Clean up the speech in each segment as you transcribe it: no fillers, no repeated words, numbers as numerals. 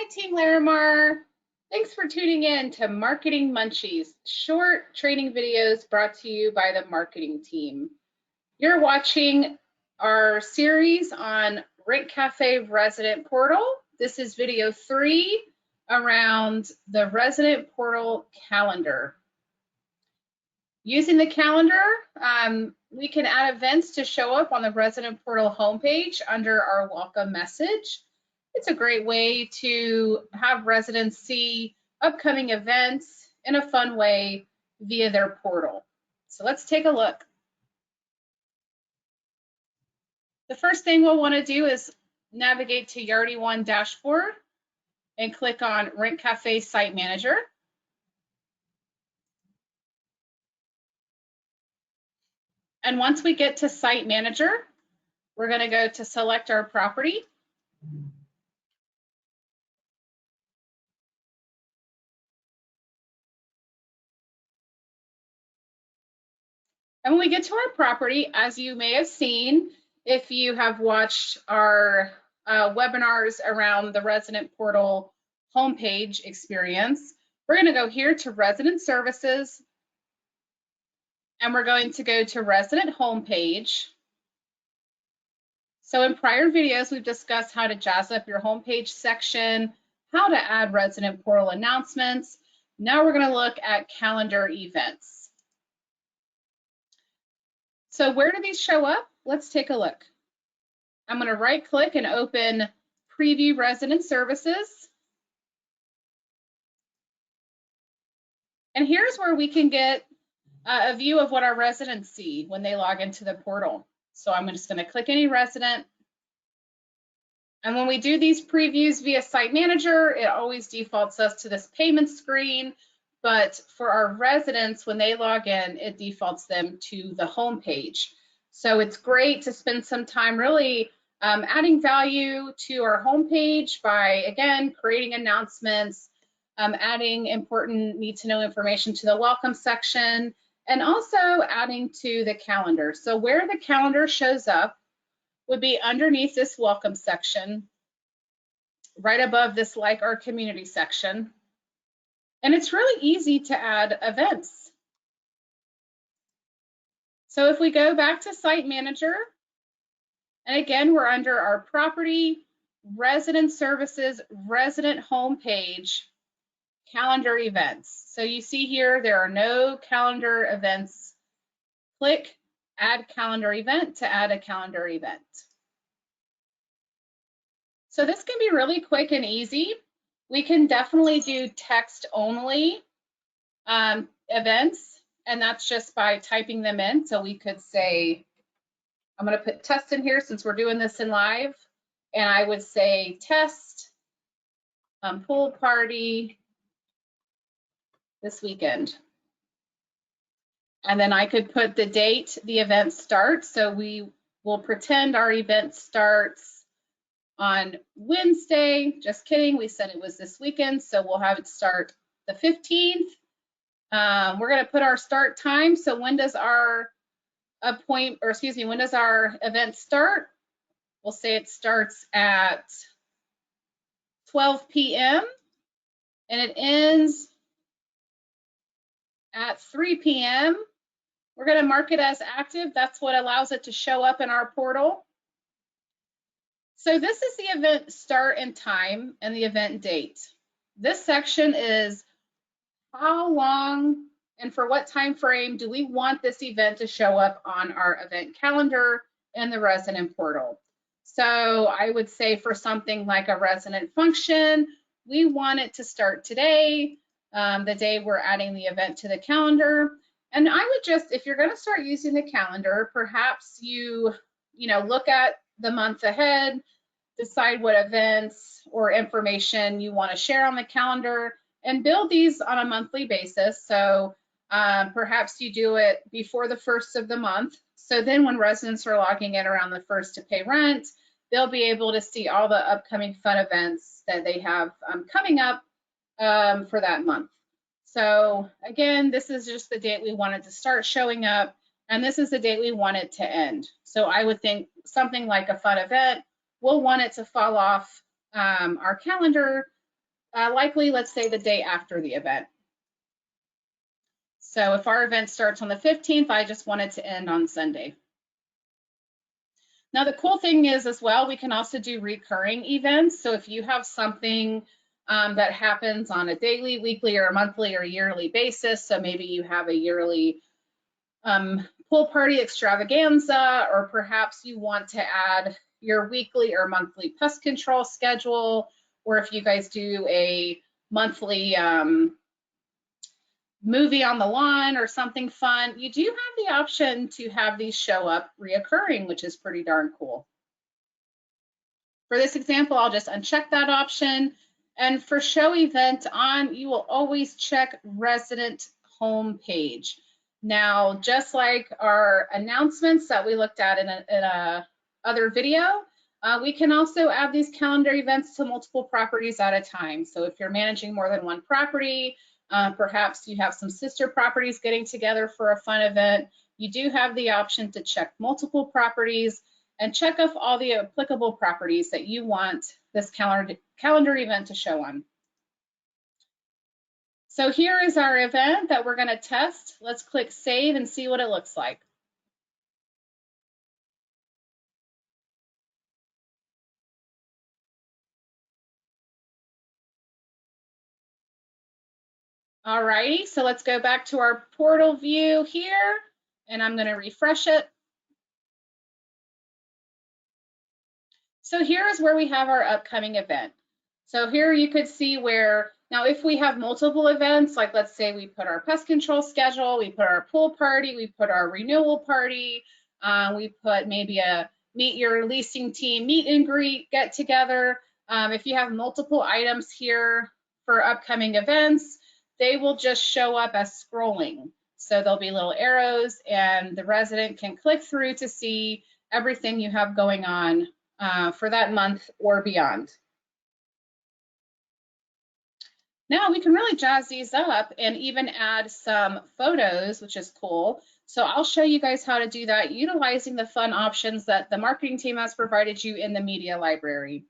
Hi, Team Larimar. Thanks for tuning in to Marketing Munchies, short training videos brought to you by the marketing team. You're watching our series on RentCafe Resident Portal. This is video 3 around the Resident Portal calendar. Using the calendar, we can add events to show up on the Resident Portal homepage under our welcome message. It's a great way to have residents see upcoming events in a fun way via their portal. So let's take a look. The first thing we'll want to do is navigate to Yardi One dashboard and click on RentCafe Site Manager. And once we get to Site Manager, we're going to go to select our property. And when we get to our property, as you may have seen, if you have watched our webinars around the Resident Portal homepage experience, we're going to go here to Resident Services, and we're going to go to Resident Homepage. So in prior videos, we've discussed how to jazz up your homepage section, how to add Resident Portal announcements. Now we're going to look at calendar events. So where do these show up? Let's take a look. I'm going to right click and open Preview Resident Services. And here's where we can get a view of what our residents see when they log into the portal. So I'm just going to click any resident. And when we do these previews via Site Manager, it always defaults us to this payment screen. But for our residents, when they log in, it defaults them to the home page. So it's great to spend some time really adding value to our home page by, again, creating announcements, adding important need-to-know information to the welcome section, and also adding to the calendar. So where the calendar shows up would be underneath this welcome section, right above this Like Our Community section. And it's really easy to add events. So if we go back to Site Manager, and again, we're under our Property, Resident Services, Resident Homepage, Calendar Events. So you see here, there are no calendar events. Click Add Calendar Event to add a calendar event. So this can be really quick and easy. We can definitely do text-only events, and that's just by typing them in. So we could say, I'm going to put test in here since we're doing this in live, and I would say test pool party this weekend. And then I could put the date the event starts. So we will pretend our event starts on Wednesday. Just kidding, we said it was this weekend, so we'll have it start the 15th. We're going to put our start time. So when does our when does our event start? We'll say it starts at 12 p.m. and it ends at 3 p.m. We're going to mark it as active. That's what allows it to show up in our portal. So this is the event start and time and the event date. This section is how long and for what time frame do we want this event to show up on our event calendar in the resident portal. So I would say for something like a resident function, we want it to start today, the day we're adding the event to the calendar. And I would just, if you're going to start using the calendar, perhaps you look at the month ahead, decide what events or information you want to share on the calendar, and build these on a monthly basis. So perhaps you do it before the 1st of the month. So then when residents are logging in around the 1st to pay rent, they'll be able to see all the upcoming fun events that they have coming up for that month. So again, this is just the date we want it to start showing up, and this is the date we want it to end. So I would think something like a fun event, we'll want it to fall off our calendar likely, let's say the day after the event. So if our event starts on the 15th, I just want it to end on Sunday. Now, the cool thing is as well, we can also do recurring events. So if you have something that happens on a daily, weekly, or monthly or yearly basis, so maybe you have a yearly pool party extravaganza, or perhaps you want to add your weekly or monthly pest control schedule, or if you guys do a monthly movie on the lawn or something fun, you do have the option to have these show up reoccurring, which is pretty darn cool. For this example, I'll just uncheck that option. And for show event on, you will always check resident home page. Now, just like our announcements that we looked at in a other video, we can also add these calendar events to multiple properties at a time. So if you're managing more than one property, perhaps you have some sister properties getting together for a fun event, you do have the option to check multiple properties and check off all the applicable properties that you want this calendar event to show on. So here is our event that we're going to test. Let's click save and see what it looks like. All righty, so let's go back to our portal view here, and I'm going to refresh it. So here is where we have our upcoming event. So here you could see where, now if we have multiple events, like let's say we put our pest control schedule, we put our pool party, we put our renewal party, we put maybe a meet your leasing team meet and greet get together. If you have multiple items here for upcoming events, they will just show up as scrolling. So there'll be little arrows and the resident can click through to see everything you have going on for that month or beyond. Now we can really jazz these up and even add some photos, which is cool. So I'll show you guys how to do that utilizing the fun options that the marketing team has provided you in the media library.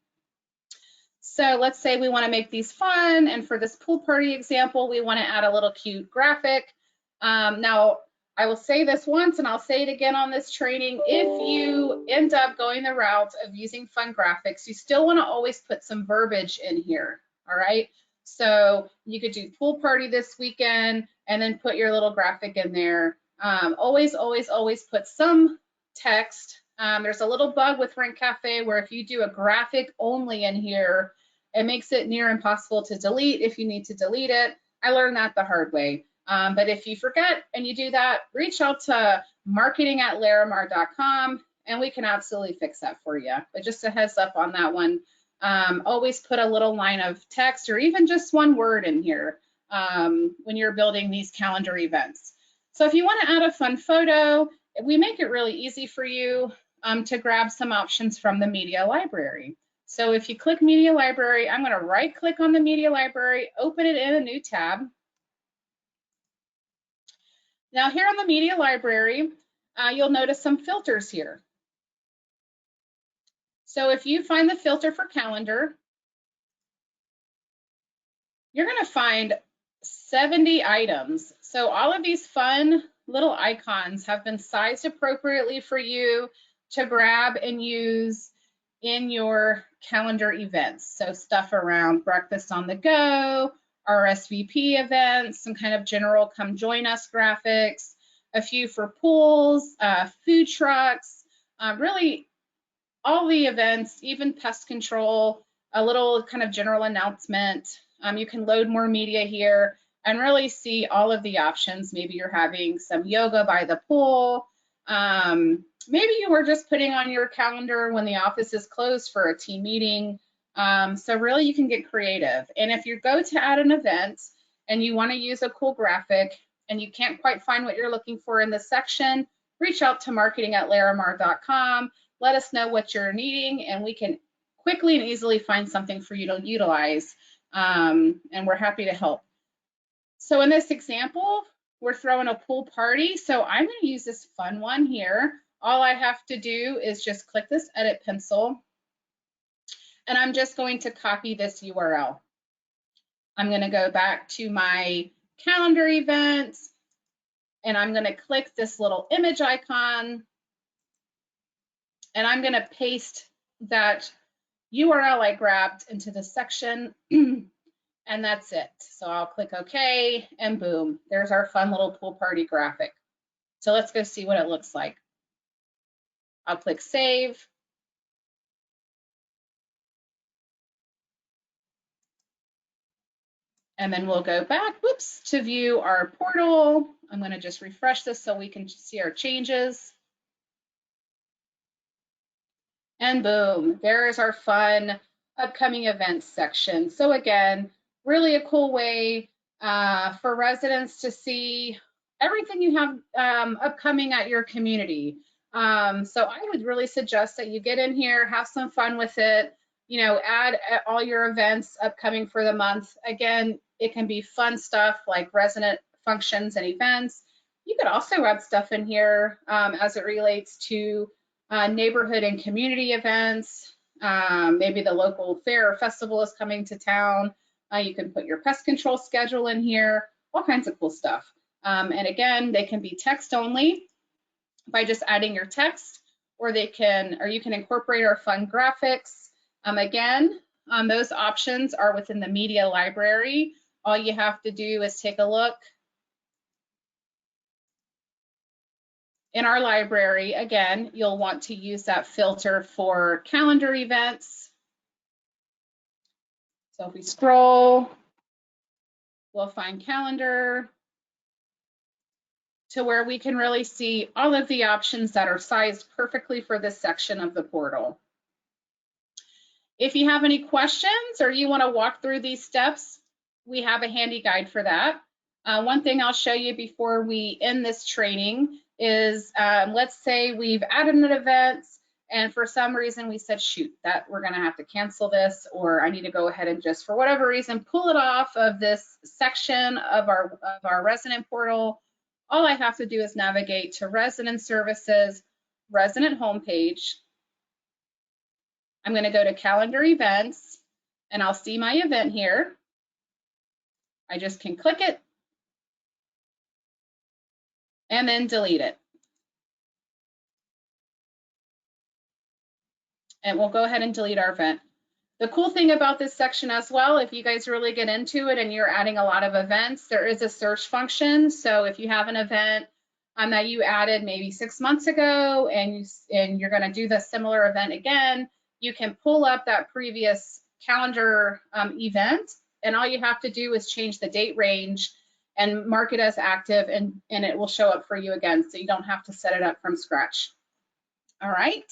So let's say we want to make these fun, and for this pool party example, we want to add a little cute graphic. Now, I will say this once and I'll say it again on this training. If you end up going the route of using fun graphics, you still want to always put some verbiage in here, all right? So you could do pool party this weekend and then put your little graphic in there. Always put some text. There's a little bug with RentCafe where if you do a graphic only in here, it makes it near impossible to delete if you need to delete it. I learned that the hard way. But if you forget and you do that, reach out to marketing@loramar.com and we can absolutely fix that for you. But just a heads up on that one. Always put a little line of text or even just one word in here when you're building these calendar events. So if you want to add a fun photo, we make it really easy for you to grab some options from the media library. So if you click media library, I'm going to right click on the media library, open it in a new tab. Now here on the media library, you'll notice some filters here. So if you find the filter for calendar, you're going to find 70 items. So all of these fun little icons have been sized appropriately for you to grab and use in your calendar events. So stuff around breakfast on the go, RSVP events, some kind of general come join us graphics, a few for pools, food trucks, really all the events, even pest control, a little kind of general announcement. You can load more media here and really see all of the options. Maybe you're having some yoga by the pool. Maybe you were just putting on your calendar when the office is closed for a team meeting. So really you can get creative. And if you go to add an event and you want to use a cool graphic and you can't quite find what you're looking for in this section, reach out to marketing@loramar.com. Let us know what you're needing and we can quickly and easily find something for you to utilize. And we're happy to help. So in this example, we're throwing a pool party. So I'm going to use this fun one here. All I have to do is just click this edit pencil and I'm just going to copy this URL. I'm going to go back to my calendar events, and I'm going to click this little image icon, and I'm going to paste that URL I grabbed into the section, and that's it. So I'll click OK, and boom, there's our fun little pool party graphic. So let's go see what it looks like. I'll click Save. And then we'll go back, whoops, to view our portal. I'm going to just refresh this so we can see our changes. And boom, there is our fun upcoming events section. So again, really a cool way for residents to see everything you have upcoming at your community. So I would really suggest that you get in here, have some fun with it, you know, add all your events upcoming for the month. Again, it can be fun stuff like resident functions and events. You could also add stuff in here as it relates to neighborhood and community events. Maybe the local fair or festival is coming to town. You can put your pest control schedule in here, all kinds of cool stuff. And again, they can be text only by just adding your text, or you can incorporate our fun graphics. Again, those options are within the media library. All you have to do is take a look in our library. Again, you'll want to use that filter for calendar events. So if we scroll, we'll find calendar to where we can really see all of the options that are sized perfectly for this section of the portal. If you have any questions or you want to walk through these steps, we have a handy guide for that. One thing I'll show you before we end this training is, let's say we've added an event and for some reason we said, shoot, that we're going to have to cancel this, or I need to go ahead and just for whatever reason pull it off of this section of our resident portal. All I have to do is navigate to Resident Services, Resident Homepage. I'm going to go to Calendar Events, and I'll see my event here. I just can click it and then delete it. And we'll go ahead and delete our event. The cool thing about this section as well, if you guys really get into it and you're adding a lot of events, there is a search function. So if you have an event that you added maybe 6 months ago and you're going to do the similar event again, you can pull up that previous calendar event, and all you have to do is change the date range and mark it as active, and it will show up for you again, so you don't have to set it up from scratch. All right,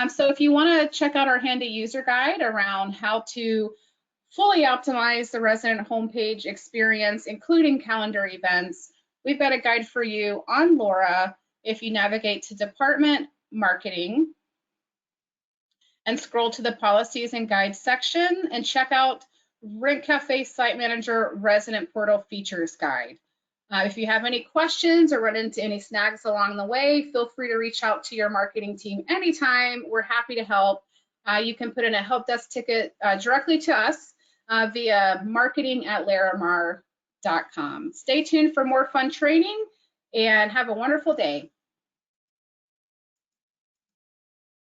so if you want to check out our handy user guide around how to fully optimize the resident homepage experience, including calendar events, we've got a guide for you on LORA. If you navigate to Department Marketing and scroll to the Policies and Guides section and check out RentCafe Site Manager Resident Portal Features Guide. If you have any questions or run into any snags along the way, feel free to reach out to your marketing team anytime. We're happy to help. You can put in a help desk ticket directly to us via marketing@laramar.com. Stay tuned for more fun training and have a wonderful day.